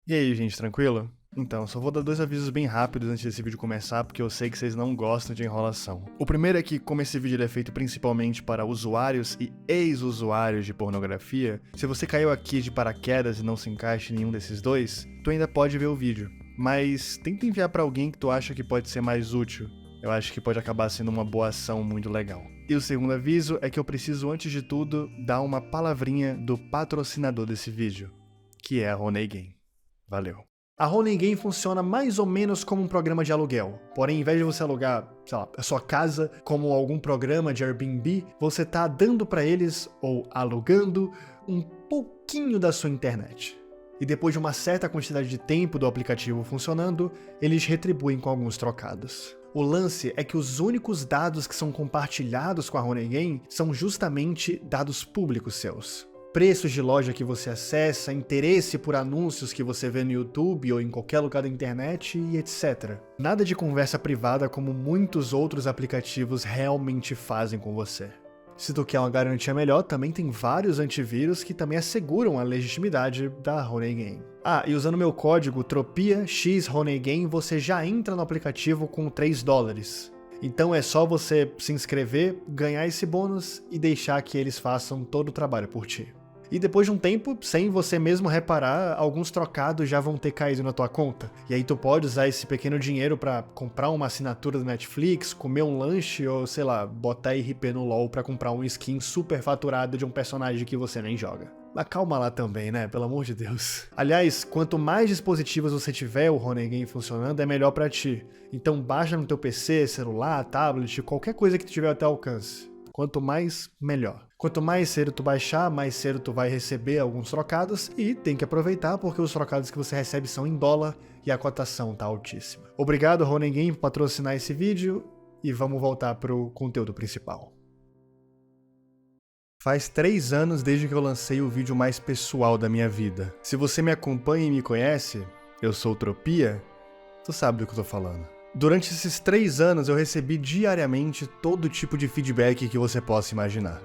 E aí, gente, tranquilo? Então, só vou dar dois avisos bem rápidos antes desse vídeo começar, porque eu sei que vocês não gostam de enrolação. O primeiro é que, como esse vídeo é feito principalmente para usuários e ex-usuários de pornografia, se você caiu aqui de paraquedas e não se encaixa em nenhum desses dois, tu ainda pode ver o vídeo. Mas tenta enviar pra alguém que tu acha que pode ser mais útil. Eu acho que pode acabar sendo uma boa ação muito legal. E o segundo aviso é que eu preciso, antes de tudo, dar uma palavrinha do patrocinador desse vídeo, que é a Honey Game. Valeu. A Honey Game funciona mais ou menos como um programa de aluguel. Porém, ao invés de você alugar, sei lá, a sua casa como algum programa de Airbnb, você tá dando pra eles, ou alugando, um pouquinho da sua internet. E depois de uma certa quantidade de tempo do aplicativo funcionando, eles retribuem com alguns trocados. O lance é que os únicos dados que são compartilhados com a Honey Game são justamente dados públicos seus. Preços de loja que você acessa, interesse por anúncios que você vê no YouTube ou em qualquer lugar da internet e etc. Nada de conversa privada como muitos outros aplicativos realmente fazem com você. Se tu quer uma garantia melhor, também tem vários antivírus que também asseguram a legitimidade da Honey Game. Ah, e usando meu código TROPIAXHoneyGame, você já entra no aplicativo com $3. Então é só você se inscrever, ganhar esse bônus e deixar que eles façam todo o trabalho por ti. E depois de um tempo, sem você mesmo reparar, alguns trocados já vão ter caído na tua conta. E aí tu pode usar esse pequeno dinheiro pra comprar uma assinatura do Netflix, comer um lanche ou, sei lá, botar RP no LoL pra comprar um skin super faturado de um personagem que você nem joga. Mas calma lá também, né? Pelo amor de Deus. Aliás, quanto mais dispositivos você tiver o Honey Game funcionando, é melhor pra ti. Então baixa no teu PC, celular, tablet, qualquer coisa que tu tiver até alcance. Quanto mais, melhor. Quanto mais cedo tu baixar, mais cedo tu vai receber alguns trocados e tem que aproveitar porque os trocados que você recebe são em dólar e a cotação tá altíssima. Obrigado, Honey Game, por patrocinar esse vídeo e vamos voltar pro conteúdo principal. Faz 3 anos desde que eu lancei o vídeo mais pessoal da minha vida. Se você me acompanha e me conhece, eu sou o Tropia, tu sabe do que eu tô falando. Durante esses 3 anos eu recebi diariamente todo tipo de feedback que você possa imaginar.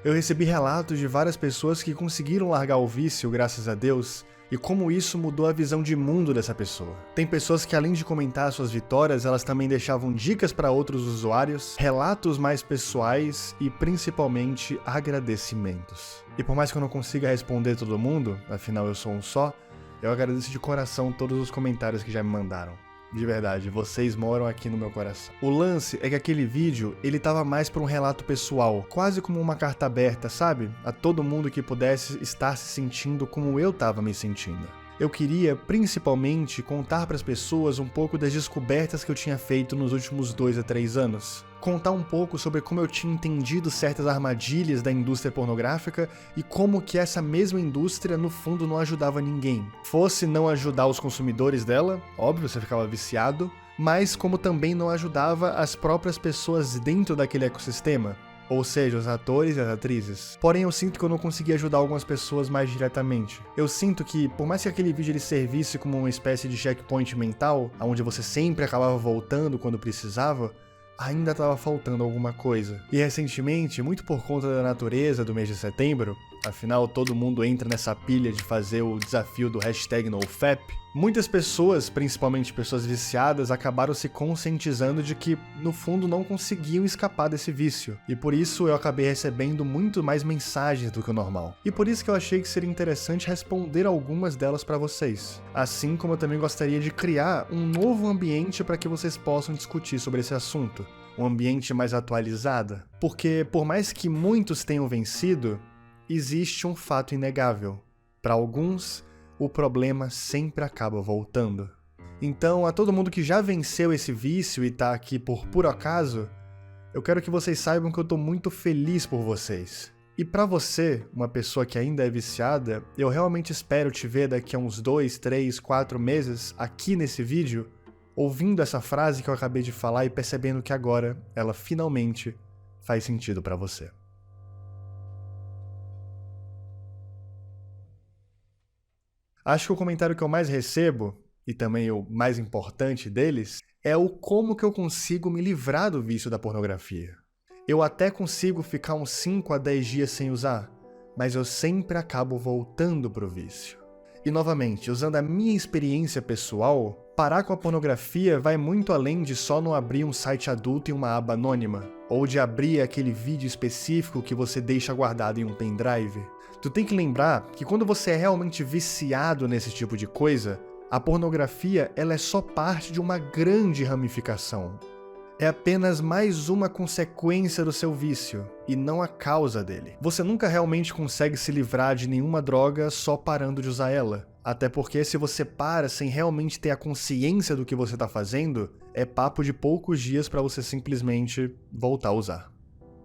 Eu recebi relatos de várias pessoas que conseguiram largar o vício, graças a Deus, e como isso mudou a visão de mundo dessa pessoa. Tem pessoas que, além de comentar suas vitórias, elas também deixavam dicas para outros usuários, relatos mais pessoais e principalmente agradecimentos. E por mais que eu não consiga responder todo mundo, afinal eu sou um só, eu agradeço de coração todos os comentários que já me mandaram. De verdade, vocês moram aqui no meu coração. O lance é que aquele vídeo, ele tava mais para um relato pessoal, quase como uma carta aberta, sabe? A todo mundo que pudesse estar se sentindo como eu tava me sentindo. Eu queria, principalmente, contar para as pessoas um pouco das descobertas que eu tinha feito nos últimos 2 a 3 anos. Contar um pouco sobre como eu tinha entendido certas armadilhas da indústria pornográfica e como que essa mesma indústria, no fundo, não ajudava ninguém. Fosse não ajudar os consumidores dela, óbvio, você ficava viciado, mas como também não ajudava as próprias pessoas dentro daquele ecossistema. Ou seja, os atores e as atrizes. Porém, eu sinto que eu não consegui ajudar algumas pessoas mais diretamente. Eu sinto que, por mais que aquele vídeo ele servisse como uma espécie de checkpoint mental, onde você sempre acabava voltando quando precisava, ainda estava faltando alguma coisa. E recentemente, muito por conta da natureza do mês de setembro, afinal todo mundo entra nessa pilha de fazer o desafio do #NoFap, muitas pessoas, principalmente pessoas viciadas, acabaram se conscientizando de que, no fundo, não conseguiam escapar desse vício. E por isso eu acabei recebendo muito mais mensagens do que o normal. E por isso que eu achei que seria interessante responder algumas delas para vocês. Assim como eu também gostaria de criar um novo ambiente para que vocês possam discutir sobre esse assunto. Um ambiente mais atualizado. Porque, por mais que muitos tenham vencido, existe um fato inegável. Para alguns, o problema sempre acaba voltando. Então, a todo mundo que já venceu esse vício e tá aqui por puro acaso, eu quero que vocês saibam que eu tô muito feliz por vocês. E pra você, uma pessoa que ainda é viciada, eu realmente espero te ver daqui a uns 2, 3, 4 meses aqui nesse vídeo, ouvindo essa frase que eu acabei de falar e percebendo que agora ela finalmente faz sentido pra você. Acho que o comentário que eu mais recebo, e também o mais importante deles, é o como que eu consigo me livrar do vício da pornografia. Eu até consigo ficar uns 5 a 10 dias sem usar, mas eu sempre acabo voltando pro vício. E novamente, usando a minha experiência pessoal, parar com a pornografia vai muito além de só não abrir um site adulto em uma aba anônima, ou de abrir aquele vídeo específico que você deixa guardado em um pendrive. Tu tem que lembrar que quando você é realmente viciado nesse tipo de coisa, a pornografia ela é só parte de uma grande ramificação. É apenas mais uma consequência do seu vício, e não a causa dele. Você nunca realmente consegue se livrar de nenhuma droga só parando de usar ela. Até porque se você para sem realmente ter a consciência do que você está fazendo, é papo de poucos dias para você simplesmente voltar a usar.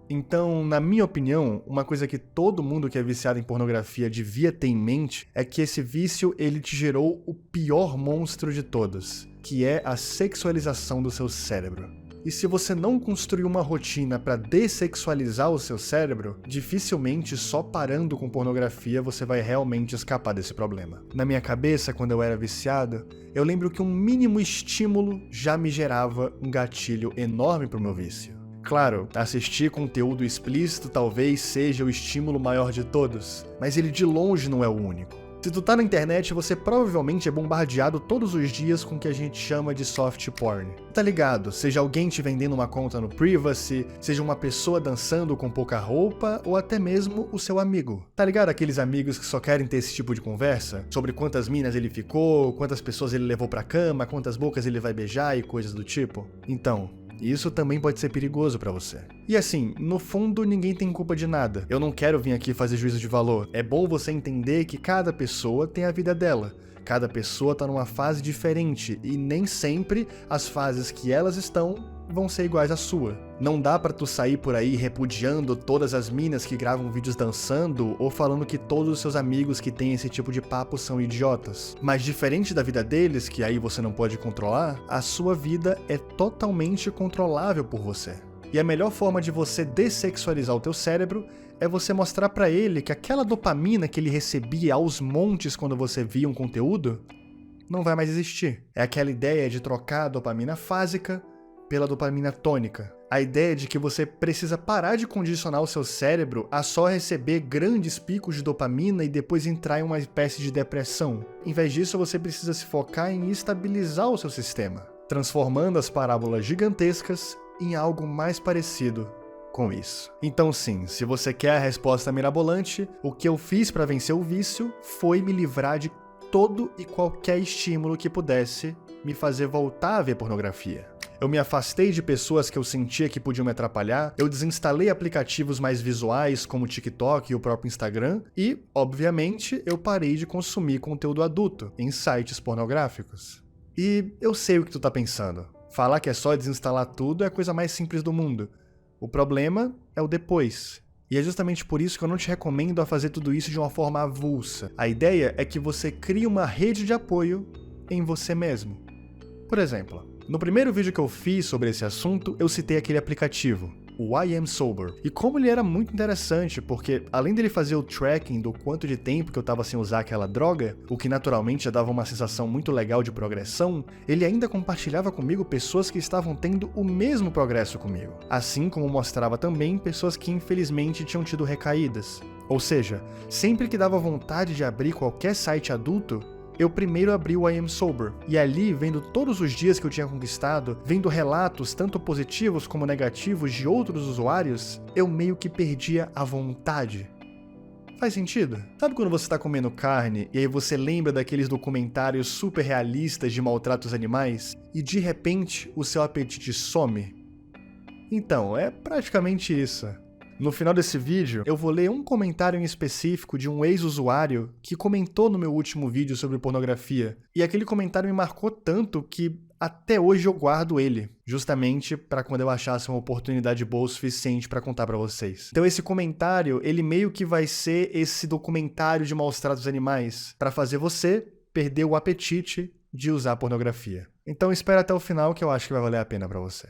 Então, na minha opinião, uma coisa que todo mundo que é viciado em pornografia devia ter em mente é que esse vício ele te gerou o pior monstro de todos, que é a sexualização do seu cérebro. E se você não construir uma rotina para dessexualizar o seu cérebro, dificilmente só parando com pornografia você vai realmente escapar desse problema. Na minha cabeça, quando eu era viciado, eu lembro que um mínimo estímulo já me gerava um gatilho enorme pro meu vício. Claro, assistir conteúdo explícito talvez seja o estímulo maior de todos, mas ele de longe não é o único. Se tu tá na internet, você provavelmente é bombardeado todos os dias com o que a gente chama de soft porn. Tá ligado? Seja alguém te vendendo uma conta no Privacy, seja uma pessoa dançando com pouca roupa, ou até mesmo o seu amigo. Tá ligado aqueles amigos que só querem ter esse tipo de conversa? Sobre quantas minas ele ficou, quantas pessoas ele levou pra cama, quantas bocas ele vai beijar e coisas do tipo? Então, isso também pode ser perigoso pra você. E assim, no fundo ninguém tem culpa de nada. Eu não quero vir aqui fazer juízo de valor. É bom você entender que cada pessoa tem a vida dela. Cada pessoa tá numa fase diferente e nem sempre as fases que elas estão vão ser iguais à sua. Não dá pra tu sair por aí repudiando todas as minas que gravam vídeos dançando ou falando que todos os seus amigos que têm esse tipo de papo são idiotas. Mas diferente da vida deles, que aí você não pode controlar, a sua vida é totalmente controlável por você. E a melhor forma de você dessexualizar o teu cérebro é você mostrar pra ele que aquela dopamina que ele recebia aos montes quando você via um conteúdo não vai mais existir. É aquela ideia de trocar a dopamina fásica pela dopamina tônica. A ideia de que você precisa parar de condicionar o seu cérebro a só receber grandes picos de dopamina e depois entrar em uma espécie de depressão. Em vez disso, você precisa se focar em estabilizar o seu sistema, transformando as parábolas gigantescas em algo mais parecido com isso. Então sim, se você quer a resposta mirabolante, o que eu fiz para vencer o vício foi me livrar de todo e qualquer estímulo que pudesse me fazer voltar a ver pornografia. Eu me afastei de pessoas que eu sentia que podiam me atrapalhar, eu desinstalei aplicativos mais visuais como o TikTok e o próprio Instagram e, obviamente, eu parei de consumir conteúdo adulto em sites pornográficos. E eu sei o que tu tá pensando. Falar que é só desinstalar tudo é a coisa mais simples do mundo. O problema é o depois. E é justamente por isso que eu não te recomendo a fazer tudo isso de uma forma avulsa. A ideia é que você crie uma rede de apoio em você mesmo. Por exemplo, no primeiro vídeo que eu fiz sobre esse assunto, eu citei aquele aplicativo, o I Am Sober. E como ele era muito interessante, porque além dele fazer o tracking do quanto de tempo que eu tava sem usar aquela droga, o que naturalmente já dava uma sensação muito legal de progressão, ele ainda compartilhava comigo pessoas que estavam tendo o mesmo progresso comigo. Assim como mostrava também pessoas que infelizmente tinham tido recaídas. Ou seja, sempre que dava vontade de abrir qualquer site adulto, eu primeiro abri o I Am Sober, e ali, vendo todos os dias que eu tinha conquistado, vendo relatos tanto positivos como negativos de outros usuários, eu meio que perdia a vontade. Faz sentido? Sabe quando você tá comendo carne e aí você lembra daqueles documentários super realistas de maltratos animais e de repente o seu apetite some? Então, é praticamente isso. No final desse vídeo, eu vou ler um comentário em específico de um ex-usuário que comentou no meu último vídeo sobre pornografia, e aquele comentário me marcou tanto que até hoje eu guardo ele, justamente para quando eu achasse uma oportunidade boa o suficiente para contar para vocês. Então esse comentário, ele meio que vai ser esse documentário de maus tratos animais, para fazer você perder o apetite de usar pornografia. Então espera até o final que eu acho que vai valer a pena para você.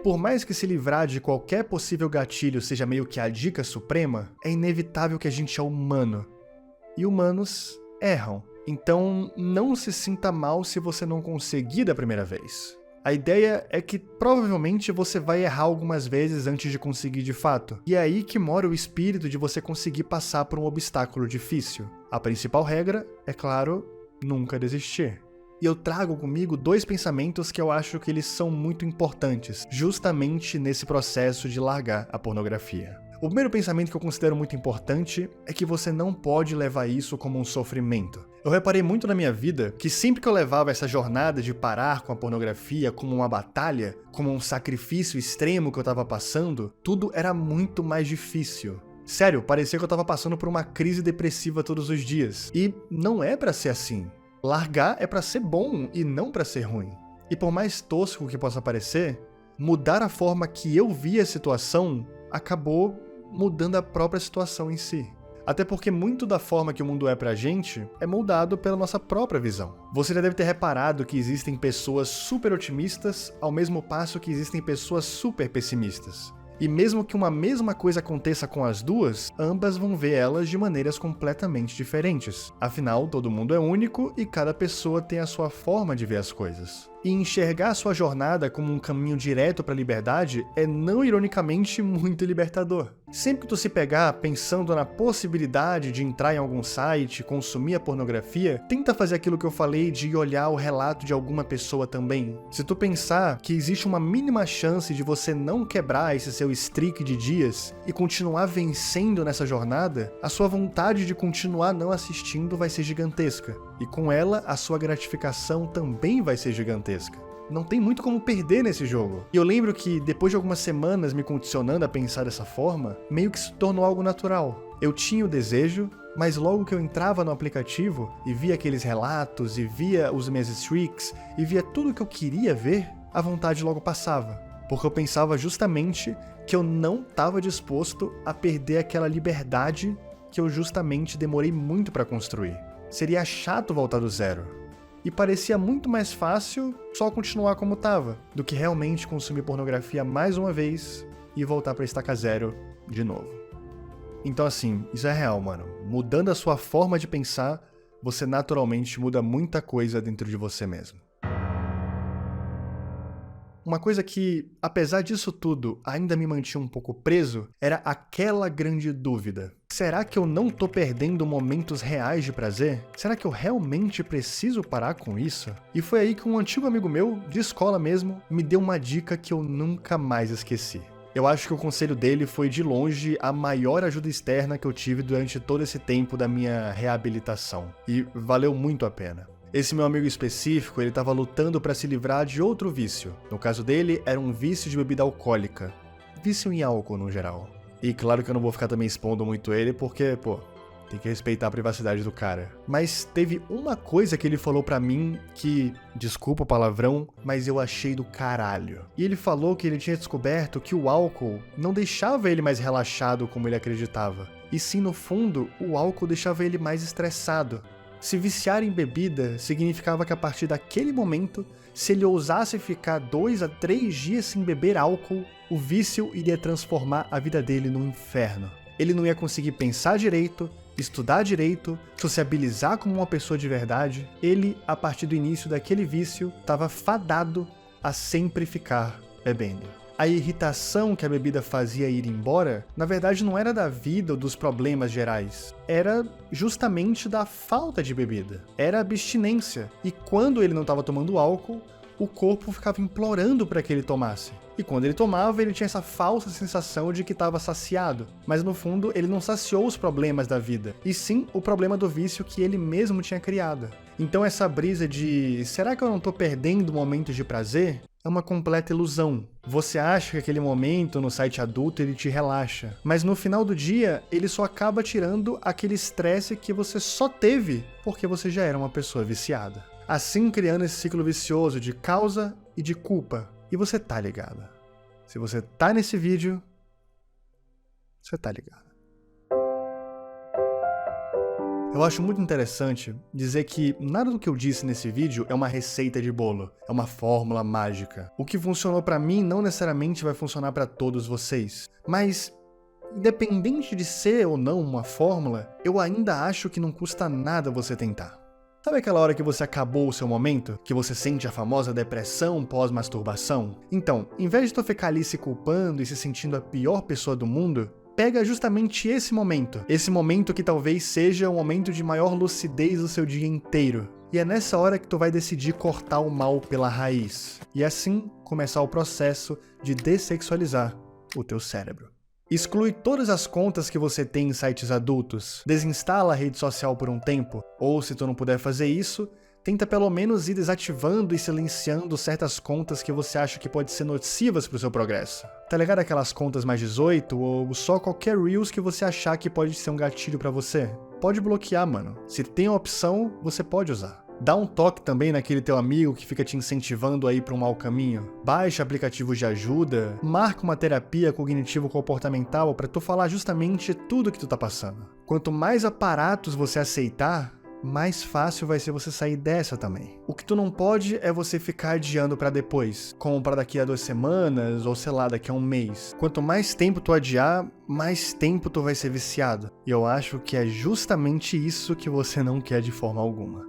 Por mais que se livrar de qualquer possível gatilho seja meio que a dica suprema, é inevitável que a gente é humano. E humanos erram. Então, não se sinta mal se você não conseguir da primeira vez. A ideia é que provavelmente você vai errar algumas vezes antes de conseguir de fato. E é aí que mora o espírito de você conseguir passar por um obstáculo difícil. A principal regra, é claro, nunca desistir. E eu trago comigo 2 pensamentos que eu acho que eles são muito importantes, justamente nesse processo de largar a pornografia. O primeiro pensamento que eu considero muito importante é que você não pode levar isso como um sofrimento. Eu reparei muito na minha vida que sempre que eu levava essa jornada de parar com a pornografia como uma batalha, como um sacrifício extremo que eu estava passando, tudo era muito mais difícil. Sério, parecia que eu estava passando por uma crise depressiva todos os dias. E não é pra ser assim. Largar é pra ser bom e não pra ser ruim. E por mais tosco que possa parecer, mudar a forma que eu via a situação acabou mudando a própria situação em si. Até porque muito da forma que o mundo é pra gente é moldado pela nossa própria visão. Você já deve ter reparado que existem pessoas super otimistas ao mesmo passo que existem pessoas super pessimistas. E mesmo que uma mesma coisa aconteça com as duas, ambas vão ver elas de maneiras completamente diferentes. Afinal, todo mundo é único e cada pessoa tem a sua forma de ver as coisas. E enxergar a sua jornada como um caminho direto para a liberdade é, não ironicamente, muito libertador. Sempre que tu se pegar pensando na possibilidade de entrar em algum site, consumir a pornografia, tenta fazer aquilo que eu falei de olhar o relato de alguma pessoa também. Se tu pensar que existe uma mínima chance de você não quebrar esse seu streak de dias e continuar vencendo nessa jornada, a sua vontade de continuar não assistindo vai ser gigantesca. E com ela, a sua gratificação também vai ser gigantesca. Não tem muito como perder nesse jogo. E eu lembro que, depois de algumas semanas me condicionando a pensar dessa forma, meio que se tornou algo natural. Eu tinha o desejo, mas logo que eu entrava no aplicativo e via aqueles relatos, e via os meus streaks, e via tudo que eu queria ver, a vontade logo passava. Porque eu pensava justamente que eu não estava disposto a perder aquela liberdade que eu justamente demorei muito para construir. Seria chato voltar do zero. E parecia muito mais fácil só continuar como estava, do que realmente consumir pornografia mais uma vez e voltar pra estaca zero de novo. Então assim, isso é real, mano. Mudando a sua forma de pensar, você naturalmente muda muita coisa dentro de você mesmo. Uma coisa que, apesar disso tudo, ainda me mantinha um pouco preso, era aquela grande dúvida. Será que eu não tô perdendo momentos reais de prazer? Será que eu realmente preciso parar com isso? E foi aí que um antigo amigo meu, de escola mesmo, me deu uma dica que eu nunca mais esqueci. Eu acho que o conselho dele foi de longe a maior ajuda externa que eu tive durante todo esse tempo da minha reabilitação. E valeu muito a pena. Esse meu amigo específico, ele estava lutando para se livrar de outro vício. No caso dele, era um vício de bebida alcoólica. Vício em álcool, no geral. E claro que eu não vou ficar também expondo muito ele, porque, tem que respeitar a privacidade do cara. Mas teve uma coisa que ele falou pra mim que, desculpa o palavrão, mas eu achei do caralho. E ele falou que ele tinha descoberto que o álcool não deixava ele mais relaxado como ele acreditava. E sim, no fundo, o álcool deixava ele mais estressado. Se viciar em bebida significava que a partir daquele momento, se ele ousasse ficar 2 a 3 dias sem beber álcool, o vício iria transformar a vida dele num inferno. Ele não ia conseguir pensar direito, estudar direito, sociabilizar como uma pessoa de verdade. Ele, a partir do início daquele vício, estava fadado a sempre ficar bebendo. A irritação que a bebida fazia ir embora, na verdade não era da vida ou dos problemas gerais, era justamente da falta de bebida, era abstinência. E quando ele não estava tomando álcool, o corpo ficava implorando para que ele tomasse. E quando ele tomava, ele tinha essa falsa sensação de que estava saciado. Mas no fundo, ele não saciou os problemas da vida, e sim o problema do vício que ele mesmo tinha criado. Então essa brisa de será que eu não estou perdendo momentos de prazer? É uma completa ilusão. Você acha que aquele momento no site adulto ele te relaxa, mas no final do dia ele só acaba tirando aquele estresse que você só teve porque você já era uma pessoa viciada. Assim criando esse ciclo vicioso de causa e de culpa. E você tá ligado. Se você tá nesse vídeo, você tá ligado. Eu acho muito interessante dizer que nada do que eu disse nesse vídeo é uma receita de bolo, é uma fórmula mágica. O que funcionou pra mim não necessariamente vai funcionar pra todos vocês, mas independente de ser ou não uma fórmula, eu ainda acho que não custa nada você tentar. Sabe aquela hora que você acabou o seu momento? Que você sente a famosa depressão pós-masturbação? Então, em vez de tu ficar ali se culpando e se sentindo a pior pessoa do mundo, pega justamente esse momento que talvez seja o momento de maior lucidez do seu dia inteiro. E é nessa hora que tu vai decidir cortar o mal pela raiz. E assim começar o processo de dessexualizar o teu cérebro. Exclui todas as contas que você tem em sites adultos, desinstala a rede social por um tempo, ou se tu não puder fazer isso, tenta pelo menos ir desativando e silenciando certas contas que você acha que pode ser nocivas pro seu progresso. Tá ligado aquelas contas mais 18 ou só qualquer Reels que você achar que pode ser um gatilho pra você? Pode bloquear, mano. Se tem a opção, você pode usar. Dá um toque também naquele teu amigo que fica te incentivando a ir para um mau caminho. Baixa aplicativos de ajuda, marca uma terapia cognitivo-comportamental para tu falar justamente tudo que tu tá passando. Quanto mais aparatos você aceitar, mais fácil vai ser você sair dessa também. O que tu não pode é você ficar adiando pra depois, como pra daqui a 2 semanas ou sei lá, daqui a um mês. Quanto mais tempo tu adiar, mais tempo tu vai ser viciado. E eu acho que é justamente isso que você não quer de forma alguma.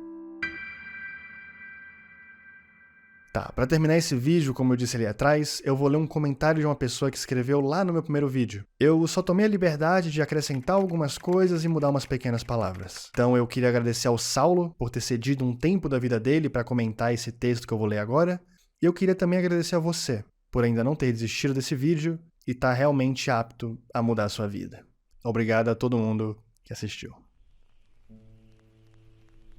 Tá, pra terminar esse vídeo, como eu disse ali atrás, eu vou ler um comentário de uma pessoa que escreveu lá no meu primeiro vídeo. Eu só tomei a liberdade de acrescentar algumas coisas e mudar umas pequenas palavras. Então eu queria agradecer ao Saulo por ter cedido um tempo da vida dele para comentar esse texto que eu vou ler agora. E eu queria também agradecer a você por ainda não ter desistido desse vídeo e estar realmente apto a mudar a sua vida. Obrigado a todo mundo que assistiu.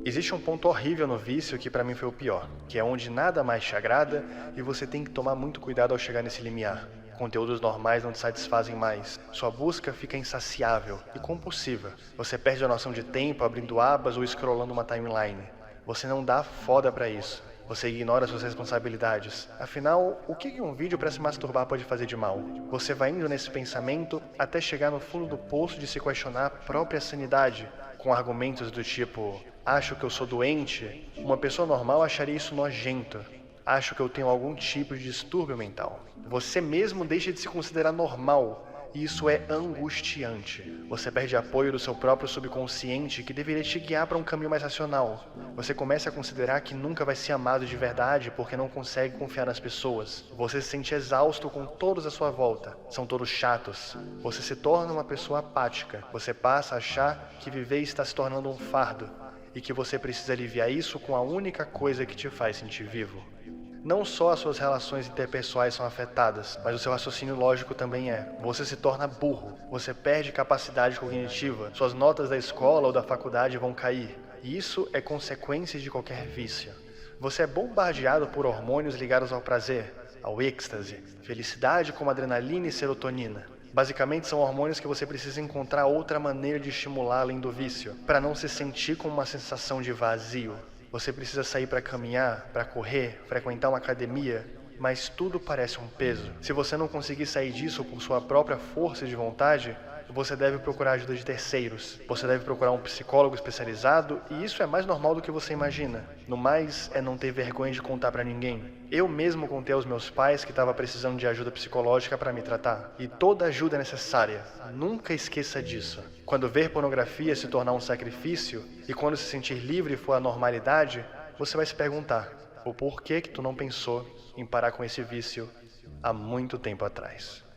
Existe um ponto horrível no vício que pra mim foi o pior, que é onde nada mais te agrada e você tem que tomar muito cuidado ao chegar nesse limiar. Conteúdos normais não te satisfazem mais, sua busca fica insaciável e compulsiva. Você perde a noção de tempo abrindo abas ou scrollando uma timeline. Você não dá foda pra isso. Você ignora suas responsabilidades. Afinal, o que um vídeo pra se masturbar pode fazer de mal? Você vai indo nesse pensamento até chegar no fundo do poço de se questionar a própria sanidade, com argumentos do tipo: acho que eu sou doente, uma pessoa normal acharia isso nojento. Acho que eu tenho algum tipo de distúrbio mental. Você mesmo deixa de se considerar normal, e isso é angustiante. Você perde apoio do seu próprio subconsciente que deveria te guiar para um caminho mais racional. Você começa a considerar que nunca vai ser amado de verdade porque não consegue confiar nas pessoas. Você se sente exausto com todos à sua volta. São todos chatos. Você se torna uma pessoa apática. Você passa a achar que viver está se tornando um fardo e que você precisa aliviar isso com a única coisa que te faz sentir vivo. Não só as suas relações interpessoais são afetadas, mas o seu raciocínio lógico também é. Você se torna burro, você perde capacidade cognitiva, suas notas da escola ou da faculdade vão cair. E isso é consequência de qualquer vício. Você é bombardeado por hormônios ligados ao prazer, ao êxtase, felicidade como adrenalina e serotonina. Basicamente são hormônios que você precisa encontrar outra maneira de estimular além do vício, para não se sentir com uma sensação de vazio. Você precisa sair para caminhar, para correr, frequentar uma academia, mas tudo parece um peso. Se você não conseguir sair disso por sua própria força de vontade, você deve procurar ajuda de terceiros. Você deve procurar um psicólogo especializado e isso é mais normal do que você imagina. No mais, é não ter vergonha de contar pra ninguém. Eu mesmo contei aos meus pais que estava precisando de ajuda psicológica para me tratar. E toda ajuda é necessária. Nunca esqueça disso. Quando ver pornografia se tornar um sacrifício e quando se sentir livre for a normalidade, você vai se perguntar: o porquê que tu não pensou em parar com esse vício há muito tempo atrás?